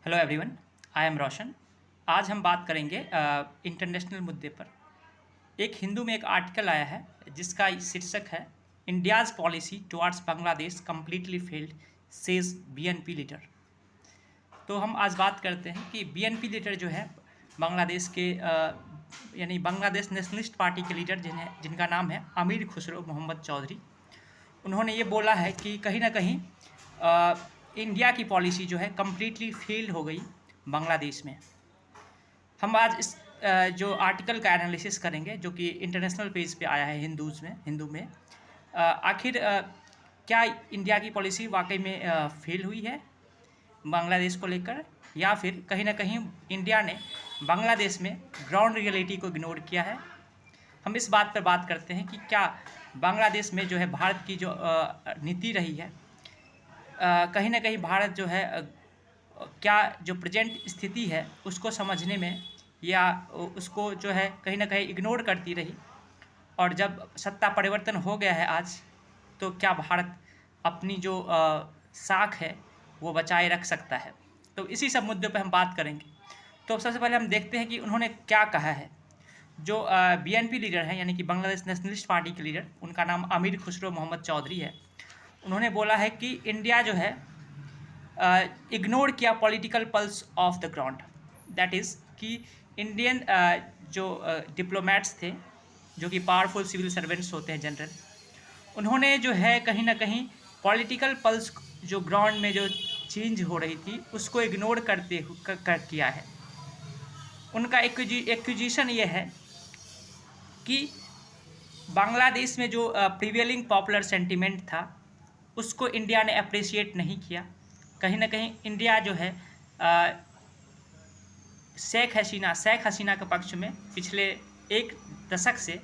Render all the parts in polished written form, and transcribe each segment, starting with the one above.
Hello everyone, I am रोशन। आज हम बात करेंगे इंटरनेशनल मुद्दे पर। एक हिंदू में एक आर्टिकल आया है जिसका शीर्षक है India's policy towards Bangladesh completely failed, says BNP leader. तो हम आज बात करते हैं कि बीएनपी लीडर जो है बांग्लादेश के यानी बांग्लादेश नेशनलिस्ट पार्टी के लीडर जिनका नाम है अमीर खुसरो मोहम्मद चौधरी। उन्होंने ये बोला है कि कहीं ना कहीं इंडिया की पॉलिसी जो है कम्प्लीटली फेल हो गई बांग्लादेश में। हम आज इस जो आर्टिकल का एनालिसिस करेंगे जो कि इंटरनेशनल पेज पे आया है हिंदू में। आखिर क्या इंडिया की पॉलिसी वाकई में फेल हुई है बांग्लादेश को लेकर, या फिर कहीं ना कहीं इंडिया ने बांग्लादेश में ग्राउंड रियलिटी को इग्नोर किया है। हम इस बात पर बात करते हैं कि क्या बांग्लादेश में जो है भारत की जो नीति रही है, कहीं ना कहीं भारत जो है क्या जो प्रेजेंट स्थिति है उसको समझने में या उसको जो है कहीं ना कहीं इग्नोर करती रही, और जब सत्ता परिवर्तन हो गया है आज, तो क्या भारत अपनी जो साख है वो बचाए रख सकता है। तो इसी सब मुद्दों पर हम बात करेंगे। तो सबसे पहले हम देखते हैं कि उन्होंने क्या कहा है। जो बीएनपी लीडर हैं यानी कि बांग्लादेश नेशनलिस्ट पार्टी के लीडर, उनका नाम अमीर खुसरो मोहम्मद चौधरी है। उन्होंने बोला है कि इंडिया जो है इग्नोर किया political pulse of the ground. That is कि इंडियन जो डिप्लोमेट्स थे, जो कि पावरफुल सिविल सर्वेंट्स होते हैं जनरल, उन्होंने जो है कहीं ना कहीं पॉलिटिकल पल्स जो ग्राउंड में जो चेंज हो रही थी उसको इग्नोर किया है। उनका एक्यूजिशन ये है कि बांग्लादेश में जो प्रिवेलिंग पॉपुलर सेंटिमेंट था उसको इंडिया ने अप्रिशिएट नहीं किया। कहीं ना कहीं इंडिया जो है शेख हसीना के पक्ष में पिछले एक दशक से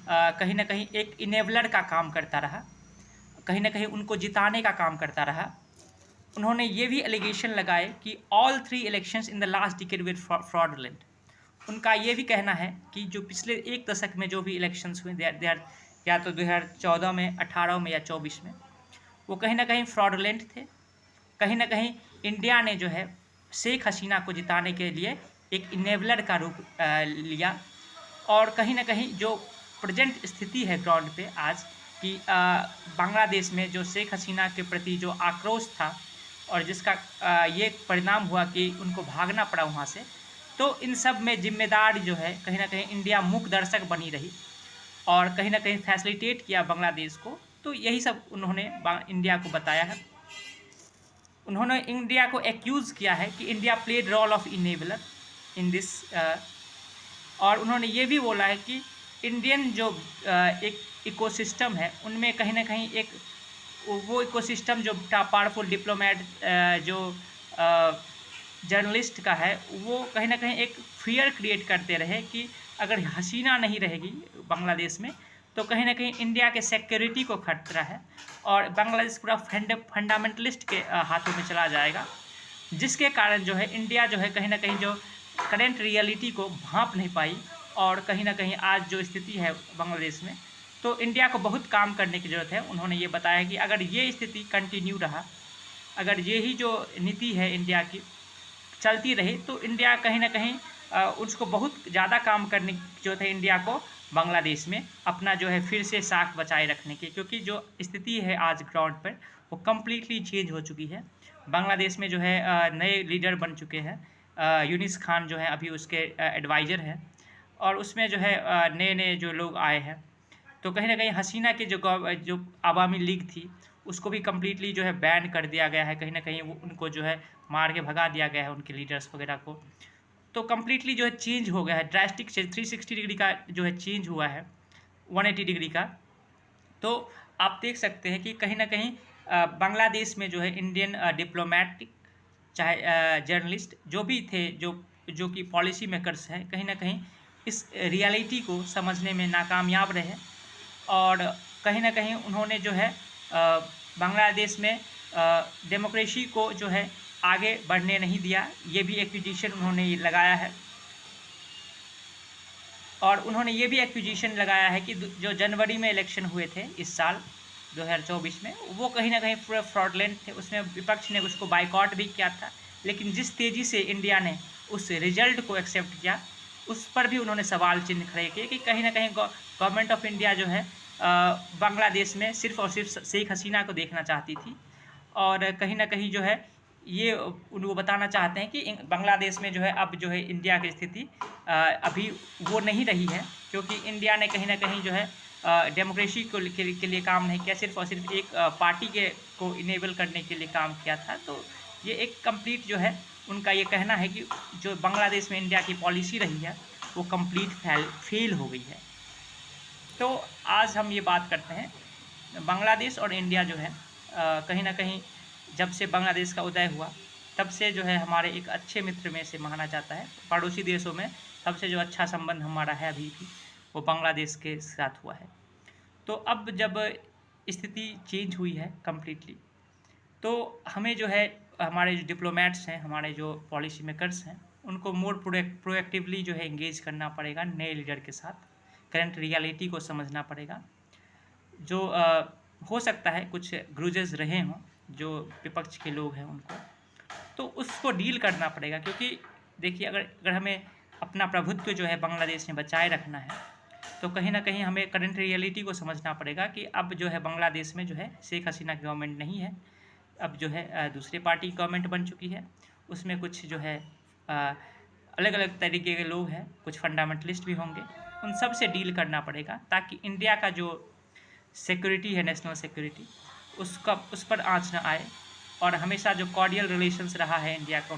कहीं ना कहीं एक इनेबलर का काम करता रहा, कहीं ना कहीं उनको जिताने का काम करता रहा। उन्होंने ये भी एलिगेशन लगाए कि all 3 elections in the last decade were fraudulent. उनका ये भी कहना है कि जो पिछले एक दशक में जो भी इलेक्शंस हुए दे आर या तो 2014 में, 18 में या 24 में, वो कहीं ना कहीं फ्रॉडुलेंट थे। कहीं ना कहीं इंडिया ने जो है शेख हसीना को जिताने के लिए एक इनेबलर का रूप लिया, और कहीं ना कहीं जो प्रेजेंट स्थिति है ग्राउंड पे आज कि बांग्लादेश में जो शेख हसीना के प्रति जो आक्रोश था और जिसका ये परिणाम हुआ कि उनको भागना पड़ा वहाँ से, तो इन सब में जिम्मेदार जो है कहीं ना कहीं इंडिया मूक दर्शक बनी रही और कहीं ना कहीं फैसिलिटेट किया बांग्लादेश को। तो यही सब उन्होंने इंडिया को बताया है। उन्होंने इंडिया को एक्यूज़ किया है कि India played role of enabler in this, और उन्होंने ये भी बोला है कि इंडियन जो एक इकोसिस्टम है उनमें कहीं ना कहीं एक वो इकोसिस्टम जो पावरफुल डिप्लोमेट जो जर्नलिस्ट का है, वो कहीं ना कहीं एक फियर क्रिएट करते रहे कि अगर हसीना नहीं रहेगी बांग्लादेश में तो कहीं ना कहीं इंडिया के सिक्योरिटी को खतरा है और बांग्लादेश पूरा फंडामेंटलिस्ट के हाथों में चला जाएगा, जिसके कारण जो है इंडिया जो है कहीं ना कहीं जो करेंट रियलिटी को भांप नहीं पाई, और कहीं ना कहीं आज जो स्थिति है बांग्लादेश में, तो इंडिया को बहुत काम करने की ज़रूरत है। उन्होंने ये बताया कि अगर ये स्थिति कंटिन्यू रहा, अगर ये ही जो नीति है इंडिया की चलती रही, तो इंडिया कहीं ना कहीं उसको बहुत ज़्यादा काम करने की ज़रूरत है इंडिया को बांग्लादेश में अपना जो है फिर से साख बचाए रखने की, क्योंकि जो स्थिति है आज ग्राउंड पर वो कम्प्लीटली चेंज हो चुकी है। बांग्लादेश में जो है नए लीडर बन चुके हैं। यूनिस खान जो है अभी उसके एडवाइज़र हैं, और उसमें जो है नए नए जो लोग आए हैं। तो कहीं ना कहीं हसीना के जो अवामी लीग थी उसको भी कम्प्लीटली जो है बैन कर दिया गया है। कहीं ना कहीं वो उनको जो है मार के भगा दिया गया है, उनके लीडर्स वगैरह को। तो कम्प्लीटली जो है चेंज हो गया है, ड्रास्टिक 360 डिग्री का जो है चेंज हुआ है, 180 डिग्री का। तो आप देख सकते हैं कि कहीं ना कहीं बांग्लादेश में जो है इंडियन डिप्लोमेटिक चाहे जर्नलिस्ट जो भी थे, जो कि पॉलिसी मेकर्स हैं, कहीं ना कहीं इस रियलिटी को समझने में नाकामयाब रहे, और कहीं ना कहीं उन्होंने जो है बांग्लादेश में डेमोक्रेसी को जो है आगे बढ़ने नहीं दिया। ये भी एक्यूजिशन उन्होंने लगाया है, और उन्होंने ये भी एक्यूजिशन लगाया है कि जो जनवरी में इलेक्शन हुए थे इस साल 2024 में, वो कहीं ना कहीं पूरे फ्रॉडलेंट थे। उसमें विपक्ष ने उसको बाइकआउट भी किया था, लेकिन जिस तेज़ी से इंडिया ने उस रिजल्ट को एक्सेप्ट किया, उस पर भी उन्होंने सवाल चिन्ह खड़े किए कि कहीं ना कहीं गवर्नमेंट ऑफ इंडिया जो है बांग्लादेश में सिर्फ़ और सिर्फ शेख हसीना को देखना चाहती थी, और कहीं ना कहीं जो है ये वो बताना चाहते हैं कि बांग्लादेश में जो है अब जो है इंडिया की स्थिति अभी वो नहीं रही है, क्योंकि इंडिया ने कहीं ना कहीं जो है डेमोक्रेसी के लिए काम नहीं किया, सिर्फ और सिर्फ एक पार्टी को इनेबल करने के लिए काम किया था। तो ये एक कंप्लीट जो है उनका ये कहना है कि जो बांग्लादेश में इंडिया की पॉलिसी रही है वो कंप्लीट फेल हो गई है। तो आज हम ये बात करते हैं बांग्लादेश और इंडिया जो है कहीं ना कहीं जब से बांग्लादेश का उदय हुआ तब से जो है हमारे एक अच्छे मित्र में से माना जाता है। पड़ोसी देशों में सबसे जो अच्छा संबंध हमारा है अभी भी वो बांग्लादेश के साथ हुआ है। तो अब जब स्थिति चेंज हुई है कम्प्लीटली, तो हमें जो है हमारे जो डिप्लोमेट्स हैं, हमारे जो पॉलिसी मेकर्स हैं, उनको मोर प्रोएक्टिवली जो है इंगेज करना पड़ेगा नए लीडर के साथ। करंट रियलिटी को समझना पड़ेगा। जो हो सकता है कुछ ग्रूजेस रहे हों जो विपक्ष के लोग हैं उनको, तो उसको डील करना पड़ेगा। क्योंकि देखिए अगर हमें अपना प्रभुत्व जो है बांग्लादेश में बचाए रखना है तो कहीं ना कहीं हमें करंट रियलिटी को समझना पड़ेगा कि अब जो है बांग्लादेश में जो है शेख हसीना की गवर्नमेंट नहीं है, अब जो है दूसरी पार्टी की गवर्नमेंट बन चुकी है। उसमें कुछ जो है अलग अलग तरीके के लोग हैं, कुछ फंडामेंटलिस्ट भी होंगे, उन सब से डील करना पड़ेगा ताकि इंडिया का जो सिक्योरिटी है, नेशनल सिक्योरिटी, उस पर आँच न आए। और हमेशा जो कॉर्डियल रिलेशंस रहा है इंडिया का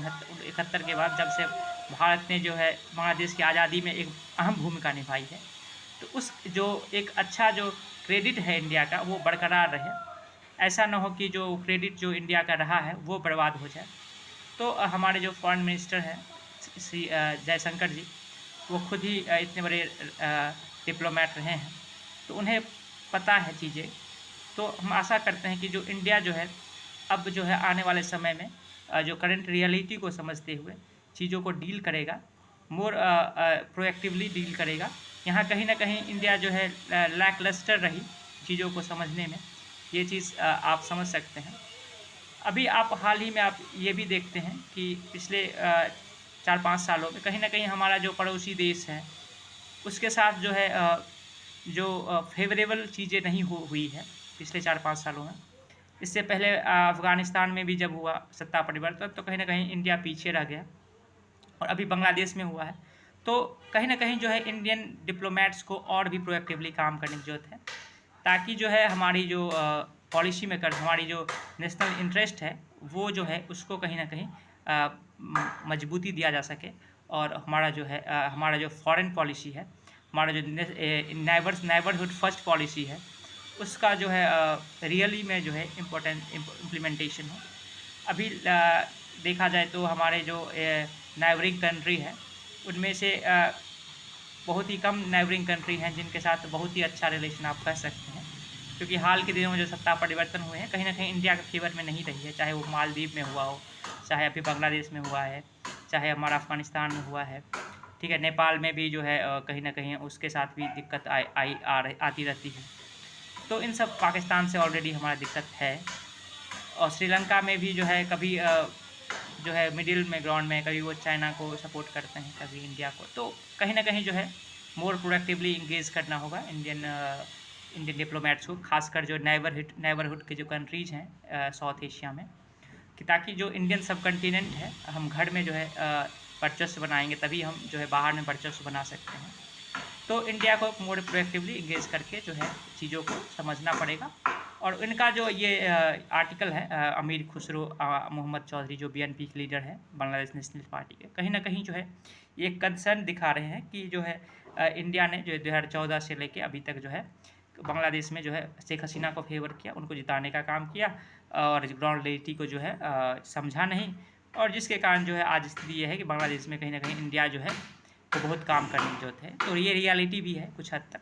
71 के बाद, जब से भारत ने जो है बांग्लादेश की आज़ादी में एक अहम भूमिका निभाई है, तो उस जो एक अच्छा जो क्रेडिट है इंडिया का वो बरकरार रहे। ऐसा ना हो कि जो क्रेडिट जो इंडिया का रहा है वो बर्बाद हो जाए। तो हमारे जो फॉरेन मिनिस्टर हैं श्री जयशंकर जी, वो खुद ही इतने बड़े डिप्लोमेट रहे हैं, तो उन्हें पता है चीज़ें। तो हम आशा करते हैं कि जो इंडिया जो है अब जो है आने वाले समय में जो करंट रियलिटी को समझते हुए चीज़ों को डील करेगा, मोर प्रोएक्टिवली डील करेगा। यहाँ कहीं ना कहीं इंडिया जो है लैकलस्टर रही चीज़ों को समझने में, ये चीज़ आप समझ सकते हैं। अभी आप हाल ही में आप ये भी देखते हैं कि पिछले 4-5 सालों में कहीं ना कहीं हमारा जो पड़ोसी देश है उसके साथ जो है जो फेवरेबल चीज़ें नहीं हुई है पिछले 4-5 सालों में। इससे पहले अफ़गानिस्तान में भी जब हुआ सत्ता परिवर्तन तो कहीं ना कहीं इंडिया पीछे रह गया, और अभी बांग्लादेश में हुआ है। तो कहीं ना कहीं जो है इंडियन डिप्लोमेट्स को और भी प्रोएक्टिवली काम करने की ज़रूरत है, ताकि जो है हमारी जो पॉलिसी मेकर, हमारी जो नेशनल इंटरेस्ट है वो जो है उसको कहीं ना कहीं मजबूती दिया जा सके। और हमारा जो है हमारा जो फॉरेन पॉलिसी है, हमारा जो नेबरहुड फर्स्ट पॉलिसी है, उसका जो है रियली में जो है इम्प्लीमेंटेशन हो। अभी देखा जाए तो हमारे जो नेबरिंग कंट्री है उनमें से बहुत ही कम नेबरिंग कंट्री हैं जिनके साथ बहुत ही अच्छा रिलेशन आप कह सकते हैं। क्योंकि हाल के दिनों में जो सत्ता परिवर्तन हुए हैं कहीं ना कहीं इंडिया के फेवर में नहीं रही है, चाहे वो मालदीव में हुआ हो, चाहे अभी बांग्लादेश में हुआ है, चाहे हमारा अफ़गानिस्तान में हुआ है, ठीक है, नेपाल में भी जो है कहीं ना कहीं उसके साथ भी दिक्कत आती रहती है। तो इन सब पाकिस्तान से ऑलरेडी हमारा दिक्कत है, और श्रीलंका में भी जो है कभी जो है मिडिल में ग्राउंड में कभी वो चाइना को सपोर्ट करते हैं, कभी इंडिया को। तो कहीं ना कहीं जो है मोर प्रोडक्टिवली इंगेज करना होगा इंडियन डिप्लोमेट्स को, खासकर जो नेबरहुड के जो कंट्रीज़ हैं साउथ एशिया में, कि ताकि जो इंडियन सब कंटिनेंट है हम घर में जो है वर्चस्व बनाएंगे तभी हम जो है बाहर में वर्चस्व बना सकते हैं। तो इंडिया को मोर प्रोएक्टिवली इंगेज करके जो है चीज़ों को समझना पड़ेगा। और इनका जो ये आर्टिकल है अमीर खुसरो मोहम्मद चौधरी जो बीएनपी के लीडर है बांग्लादेश नेशनल पार्टी के, कहीं ना कहीं जो है ये कंसर्न दिखा रहे हैं कि जो है इंडिया ने जो 2014 से लेके अभी तक जो है बांग्लादेश में जो है शेख हसीना को फेवर किया, उनको जिताने का काम किया, और ग्राउंड रियलिटी को जो है समझा नहीं, और जिसके कारण जो है आज स्थिति ये है कि बांग्लादेश में कहीं ना कहीं इंडिया जो है वो बहुत काम करने की जरूरत है। तो ये रियलिटी भी है कुछ हद तक।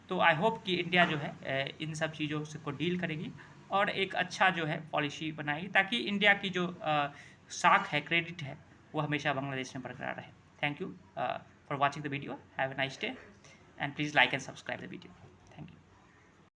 तो आई होप कि इंडिया जो है इन सब चीज़ों से को डील करेगी और एक अच्छा जो है पॉलिसी बनाएगी, ताकि इंडिया की जो साख है, क्रेडिट है, वो हमेशा बांग्लादेश में बरकरार रहे। Thank you for watching the video. Have a nice day and please like and subscribe the video.